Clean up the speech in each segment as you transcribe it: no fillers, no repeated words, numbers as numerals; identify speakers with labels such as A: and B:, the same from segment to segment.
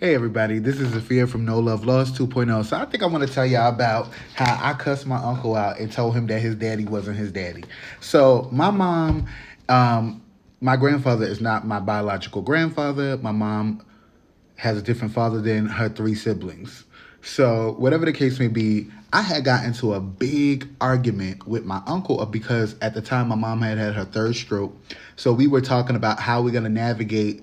A: Hey everybody, this is Zafir from No Love Lost 2.0. So I think I want to tell y'all about how I cussed my uncle out and told him that his daddy wasn't his daddy. So my mom, um, my grandfather is not my biological grandfather. My mom has a different father than her three siblings. So, whatever the case may be, I had got into a big argument with my uncle because at the time my mom had her third stroke. So, we were talking about how we're going to navigate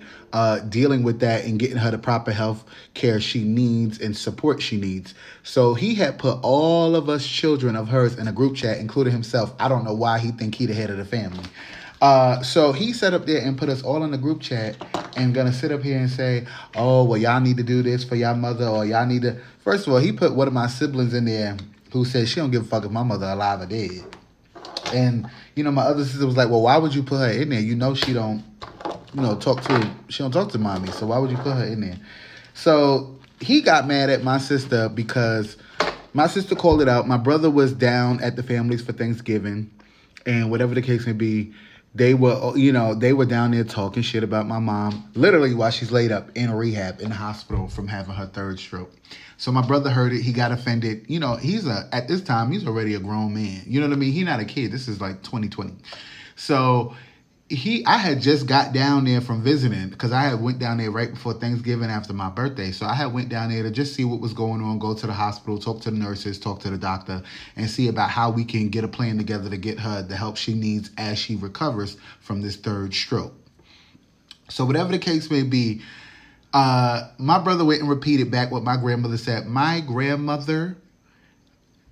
A: dealing with that and getting her the proper health care she needs and support she needs. So, he had put all of us children of hers in a group chat, including himself. I don't know why he think he the head of the family. So he sat up there and put us all in the group chat and gonna sit up here and say, oh, well, y'all need to do this for y'all mother, or y'all need to. First of all, he put one of my siblings in there who said she don't give a fuck if my mother alive or dead. And, my other sister was like, well, why would you put her in there? She don't, she don't talk to mommy. So why would you put her in there? So he got mad at my sister because my sister called it out. My brother was down at the family's for Thanksgiving, and whatever the case may be, they were down there talking shit about my mom, literally while she's laid up in rehab in the hospital from having her third stroke. So my brother heard it. He got offended. At this time, he's already a grown man. You know what I mean? He's not a kid. This is like 2020. So I had just got down there from visiting because I had went down there right before Thanksgiving after my birthday. So I had went down there to just see what was going on, go to the hospital, talk to the nurses, talk to the doctor, and see about how we can get a plan together to get her the help she needs as she recovers from this third stroke. So whatever the case may be, my brother went and repeated back what my grandmother said. My grandmother,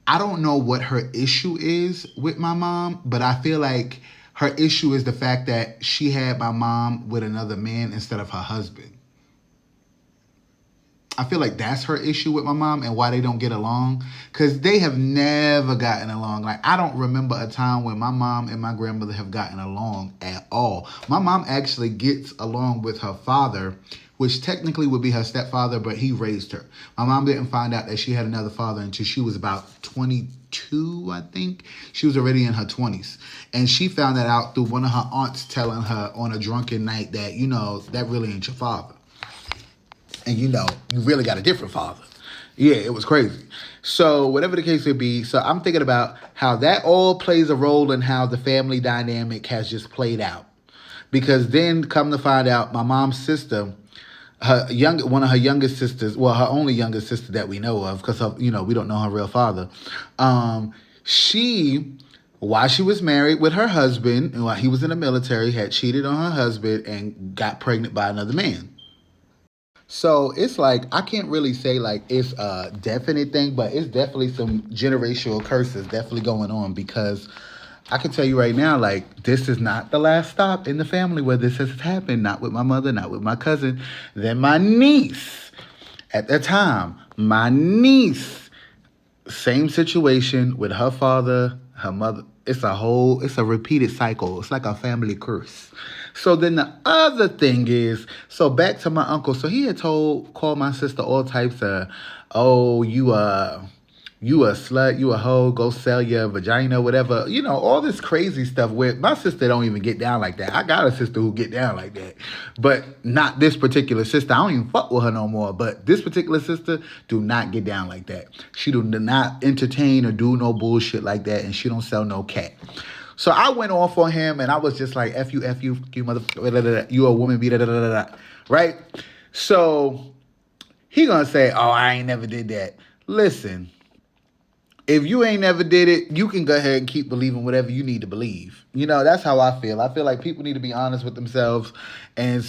A: I don't know what her issue is with my mom, but I feel like her issue is the fact that she had my mom with another man instead of her husband. I feel like that's her issue with my mom and why they don't get along. Because they have never gotten along. Like, I don't remember a time when my mom and my grandmother have gotten along at all. My mom actually gets along with her father, which technically would be her stepfather, but he raised her. My mom didn't find out that she had another father until she was about 22, I think. She was already in her 20s. And she found that out through one of her aunts telling her on a drunken night that, that really ain't your father. And you really got a different father. Yeah, it was crazy. So whatever the case may be, so I'm thinking about how that all plays a role in how the family dynamic has just played out. Because then come to find out, my mom's sister, one of her youngest sisters, well, her only youngest sister that we know of, because we don't know her real father. While she was married with her husband, and while he was in the military, had cheated on her husband and got pregnant by another man. So it's like, I can't really say like it's a definite thing, but it's definitely some generational curses definitely going on, because I can tell you right now, like, this is not the last stop in the family where this has happened. Not with my mother, not with my cousin. Then my niece, at the time, same situation with her father, her mother. It's a repeated cycle. It's like a family curse. So then the other thing is, so back to my uncle. So he had called my sister all types of, oh, you a slut, you a hoe, go sell your vagina, whatever. All this crazy stuff where my sister don't even get down like that. I got a sister who get down like that. But not this particular sister. I don't even fuck with her no more. But this particular sister do not get down like that. She do not entertain or do no bullshit like that. And she don't sell no cat. So I went off on him and I was just like, F you, you motherfucker, you a woman, be da da da da, right? So he gonna say, oh, I ain't never did that. Listen. If you ain't never did it, you can go ahead and keep believing whatever you need to believe. That's how I feel. I feel like people need to be honest with themselves and,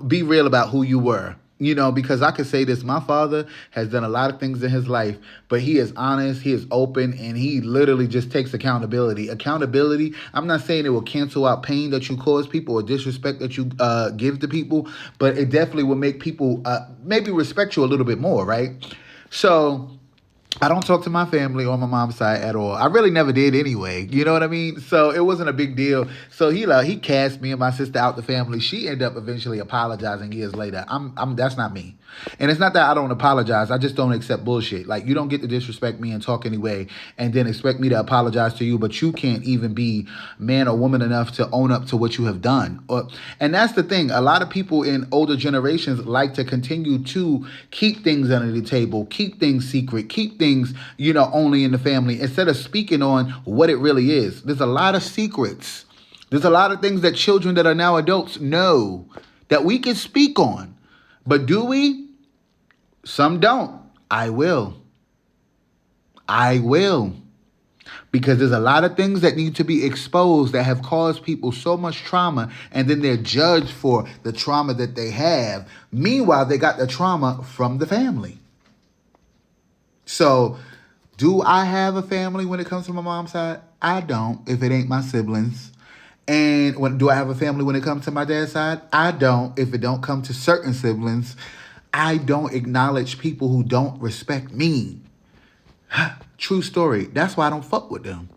A: be real about who you were. Because I could say this, my father has done a lot of things in his life, but he is honest, he is open, and he literally just takes accountability. Accountability, I'm not saying it will cancel out pain that you cause people or disrespect that you give to people, but it definitely will make people maybe respect you a little bit more, right? So I don't talk to my family on my mom's side at all. I really never did anyway. You know what I mean? So it wasn't a big deal. So he cast me and my sister out the family. She ended up eventually apologizing years later. I'm that's not me. And it's not that I don't apologize. I just don't accept bullshit. Like, you don't get to disrespect me and talk anyway and then expect me to apologize to you, but you can't even be man or woman enough to own up to what you have done. And that's the thing. A lot of people in older generations like to continue to keep things under the table, keep things secret, keep things, only in the family, instead of speaking on what it really is. There's a lot of secrets. There's a lot of things that children that are now adults know that we can speak on. But do we? Some don't. I will. I will. Because there's a lot of things that need to be exposed that have caused people so much trauma, and then they're judged for the trauma that they have. Meanwhile, they got the trauma from the family. So, do I have a family when it comes to my mom's side? I don't, if it ain't my siblings. And do I have a family when it comes to my dad's side? I don't, if it don't come to certain siblings. I don't acknowledge people who don't respect me. True story. That's why I don't fuck with them.